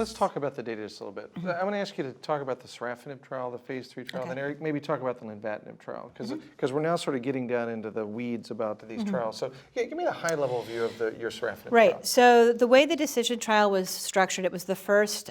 let's talk about the data just a little bit. I want to ask you to talk about the Sorafenib trial, the phase 3 trial, then Eric, maybe talk about the Lenvatinib trial, because we're now sort of getting down into the weeds about these trials. So yeah, give me a high-level view of your Sorafenib trial. Right. So the way the decision trial was structured, it was the first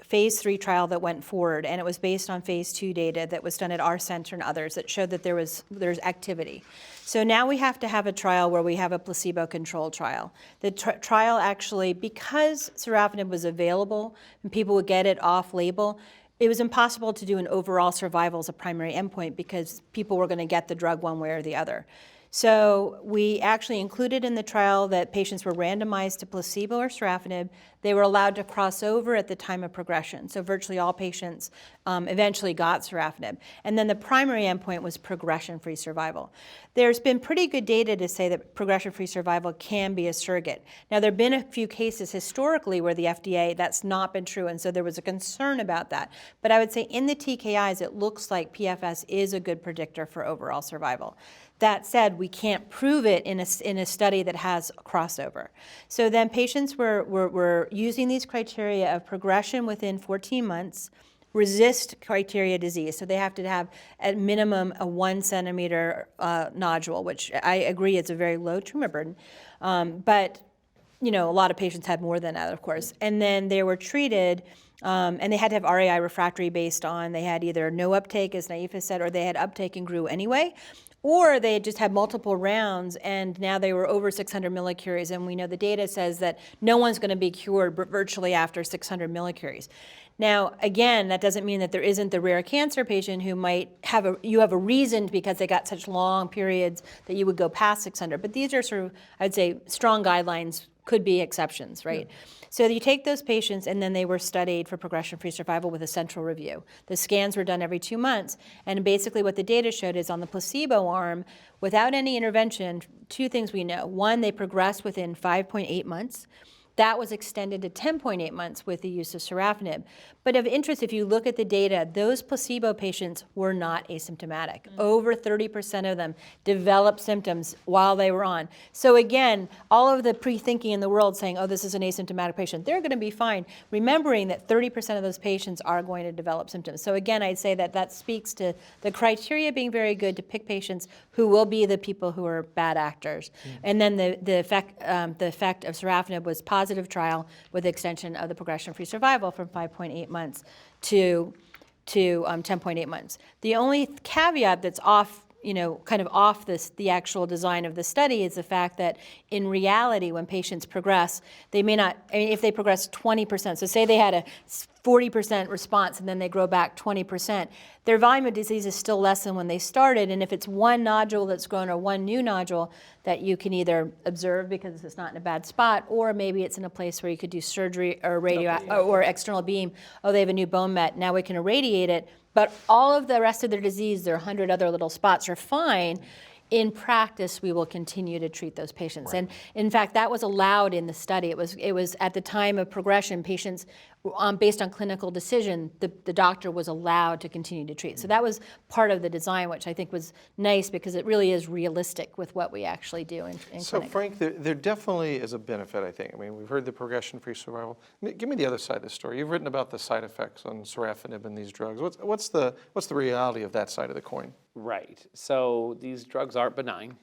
phase 3 trial that went forward, and it was based on phase 2 data that was done at our center and others that showed that there's activity. So now we have to have a trial where we have a placebo-controlled trial. The trial actually, because Sorafenib was available and people would get it off-label, it was impossible to do an overall survival as a primary endpoint because people were going to get the drug one way or the other. So we actually included in the trial that patients were randomized to placebo or Sorafenib. They were allowed to cross over at the time of progression. So virtually all patients eventually got Sorafenib. And then the primary endpoint was progression-free survival. There's been pretty good data to say that progression-free survival can be a surrogate. Now, there have been a few cases historically where the FDA, that's not been true, and so there was a concern about that. But I would say in the TKIs, it looks like PFS is a good predictor for overall survival. That said, we can't prove it in a study that has crossover. So then patients were using these criteria of progression within 14 months, resist criteria disease. So they have to have at minimum a 1 centimeter nodule, which I agree is a very low tumor burden. But a lot of patients had more than that, of course. And then they were treated, and they had to have RAI refractory based on, they had either no uptake, as Naifa said, or they had uptake and grew anyway. Or they had just had multiple rounds, and now they were over 600 millicuries, and we know the data says that no one's going to be cured virtually after 600 millicuries. Now, again, that doesn't mean that there isn't the rare cancer patient who might have a reason because they got such long periods that you would go past 600. But these are sort of, I'd say, strong guidelines, could be exceptions, right? Yeah. So you take those patients, and then they were studied for progression-free survival with a central review. The scans were done every 2 months, and basically what the data showed is on the placebo arm, without any intervention, 2 things we know. 1, they progressed within 5.8 months. That was extended to 10.8 months with the use of Sorafenib. But of interest, if you look at the data, those placebo patients were not asymptomatic. Over 30% of them developed symptoms while they were on. So again, all of the pre-thinking in the world saying, oh, this is an asymptomatic patient, they're going to be fine, remembering that 30% of those patients are going to develop symptoms. So again, I'd say that speaks to the criteria being very good to pick patients who will be the people who are bad actors. And then the effect of Sorafenib was positive trial with extension of the progression-free survival from 5.8 months to 10.8 months. The only caveat that's off, kind of off the actual design of the study is the fact that in reality, when patients progress, they may not, if they progress 20%, so say they had a 40% response and then they grow back 20%, their volume of disease is still less than when they started. And if it's one nodule that's grown or one new nodule that you can either observe because it's not in a bad spot, or maybe it's in a place where you could do surgery or or external beam. Oh, they have a new bone met. Now we can irradiate it. But all of the rest of their disease, their 100 other little spots are fine. In practice, we will continue to treat those patients. Right. And in fact, that was allowed in the study. It was at the time of progression, patients, based on clinical decision, the doctor was allowed to continue to treat. So that was part of the design, which I think was nice because it really is realistic with what we actually do in So clinic. Frank, there definitely is a benefit, I think. I mean, we've heard the progression-free survival. Give me the other side of the story. You've written about the side effects on Sorafenib and these drugs. What's the reality of that side of the coin? Right. So these drugs aren't benign,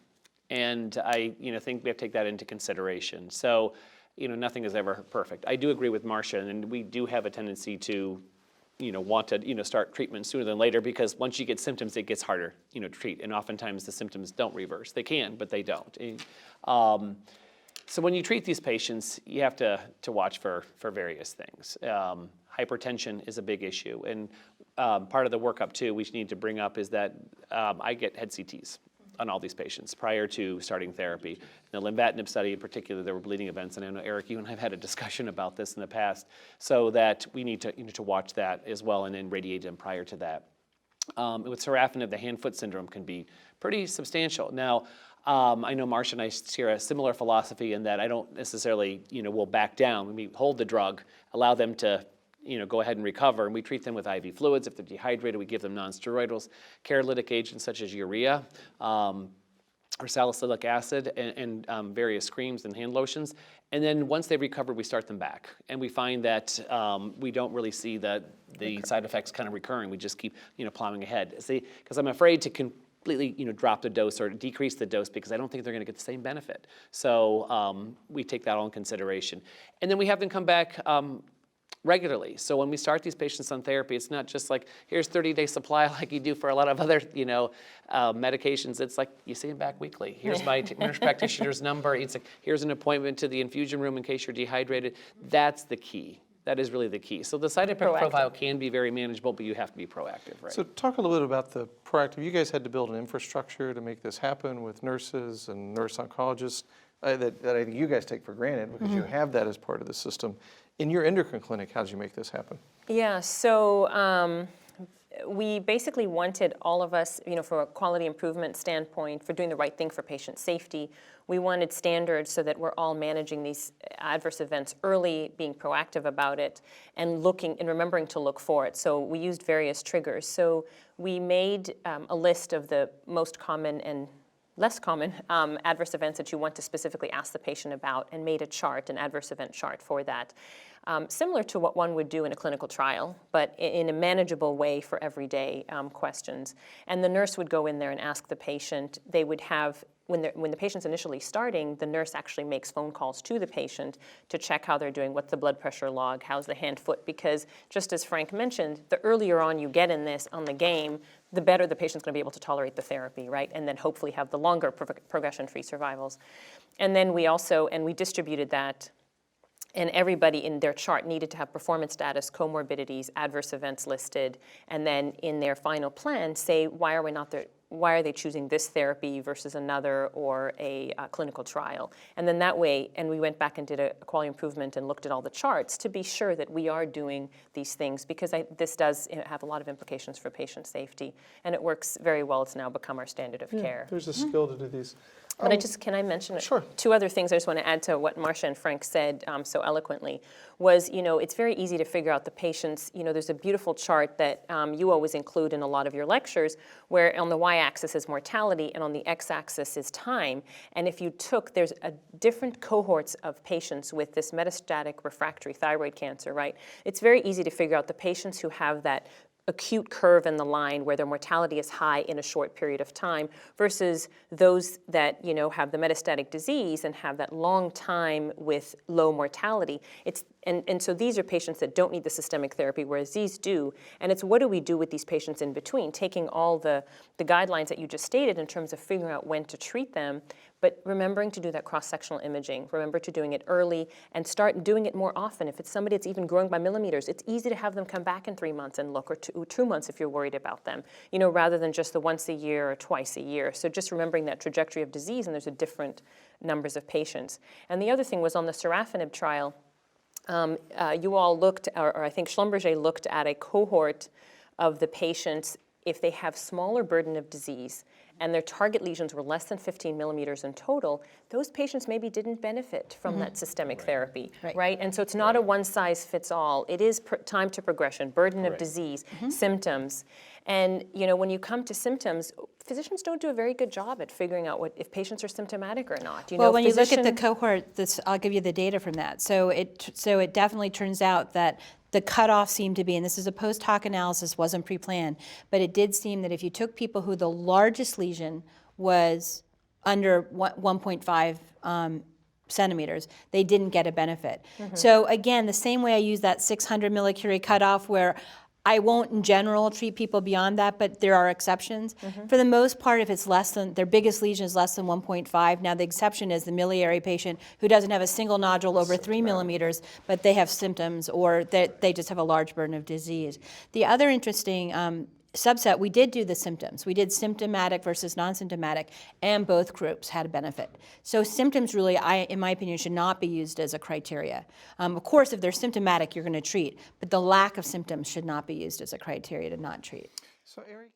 and I think we have to take that into consideration. So nothing is ever perfect. I do agree with Marcia, and we do have a tendency to want to start treatment sooner than later because once you get symptoms, it gets harder to treat, and oftentimes the symptoms don't reverse. They can, but they don't. So when you treat these patients, you have to watch for various things. Hypertension is a big issue, and part of the workup too we need to bring up is that I get head CTs on all these patients prior to starting therapy. In the Lenvatinib study in particular, there were bleeding events, and I know Eric, you and I have had a discussion about this in the past, so that we need to watch that as well and then radiate them prior to that. With Sorafenib, the hand-foot syndrome can be pretty substantial. Now, I know Marcia and I share a similar philosophy in that I don't necessarily, will back down. When we hold the drug, allow them to go ahead and recover, and we treat them with IV fluids. If they're dehydrated, we give them non-steroidals, catalytic agents such as urea. or salicylic acid and various creams and hand lotions. And then once they've recovered, we start them back. And we find that we don't really see the side effects kind of recurring. We just keep, plowing ahead. See, because I'm afraid to completely, drop the dose or decrease the dose because I don't think they're going to get the same benefit. So we take that all in consideration. And then we have them come back regularly. So when we start these patients on therapy, it's not just like, here's 30-day supply like you do for a lot of other, medications. It's like, you see them back weekly. Here's my nurse practitioner's number. It's like, here's an appointment to the infusion room in case you're dehydrated. That's the key. That is really the key. So the side effect profile can be very manageable, but you have to be proactive, right? So talk a little bit about the proactive. You guys had to build an infrastructure to make this happen with nurses and nurse oncologists that I think you guys take for granted because you have that as part of the system. In your endocrine clinic, how did you make this happen? Yeah, so we basically wanted all of us, from a quality improvement standpoint, for doing the right thing for patient safety, we wanted standards so that we're all managing these adverse events early, being proactive about it, and looking and remembering to look for it. So we used various triggers. So we made a list of the most common and less common adverse events that you want to specifically ask the patient about, and made a chart, an adverse event chart for that. Similar to what one would do in a clinical trial, but in a manageable way for everyday questions. And the nurse would go in there and ask the patient. They would have, when the patient's initially starting, the nurse actually makes phone calls to the patient to check how they're doing, what's the blood pressure log, how's the hand-foot, because just as Frank mentioned, the earlier on you get in this on the game, the better the patient's going to be able to tolerate the therapy, right? And then hopefully have the longer progression-free survivals. And then we distributed that. And everybody in their chart needed to have performance status, comorbidities, adverse events listed, and then in their final plan say why are they choosing this therapy versus another or a clinical trial. And then that way, and we went back and did a quality improvement and looked at all the charts to be sure that we are doing these things, because this does have a lot of implications for patient safety. And it works very well. It's now become our standard of care. There's a skill to do these. But can I mention Sure. two other things I just want to add to what Marcia and Frank said so eloquently was, it's very easy to figure out the patients. There's a beautiful chart that you always include in a lot of your lectures where on the y-axis is mortality and on the x-axis is time. And if there's a different cohorts of patients with this metastatic refractory thyroid cancer, right? It's very easy to figure out the patients who have that acute curve in the line where their mortality is high in a short period of time versus those that have the metastatic disease and have that long time with low mortality. And so these are patients that don't need the systemic therapy, whereas these do. And it's what do we do with these patients in between, taking all the guidelines that you just stated in terms of figuring out when to treat them, but remembering to do that cross-sectional imaging, remember to doing it early and start doing it more often. If it's somebody that's even growing by millimeters, it's easy to have them come back in 3 months and look, or 2 months if you're worried about them, rather than just the once a year or twice a year. So just remembering that trajectory of disease, and there's a different numbers of patients. And the other thing was on the Sorafenib trial, you all looked, or I think Schlumberger looked at a cohort of the patients if they have smaller burden of disease and their target lesions were less than 15 millimeters in total, those patients maybe didn't benefit from that systemic therapy, right? And so it's not a one-size-fits-all. It is time to progression, burden of disease, symptoms. And when you come to symptoms, physicians don't do a very good job at figuring out if patients are symptomatic or not. When you look at the cohort, I'll give you the data from that. So it definitely turns out that the cutoff seemed to be, and this is a post hoc analysis, wasn't pre-planned, but it did seem that if you took people who the largest lesion was under 1.5 centimeters, they didn't get a benefit. So again, the same way I use that 600 millicurie cutoff where I won't in general treat people beyond that, but there are exceptions. For the most part, if it's their biggest lesion is less than 1.5, now the exception is the miliary patient who doesn't have a single nodule over 3 millimeters, but they have symptoms or they just have a large burden of disease. The other interesting subset, we did do the symptoms. We did symptomatic versus non-symptomatic, and both groups had a benefit. So symptoms really, in my opinion, should not be used as a criteria. Of course, if they're symptomatic, you're going to treat, but the lack of symptoms should not be used as a criteria to not treat. So, Eric,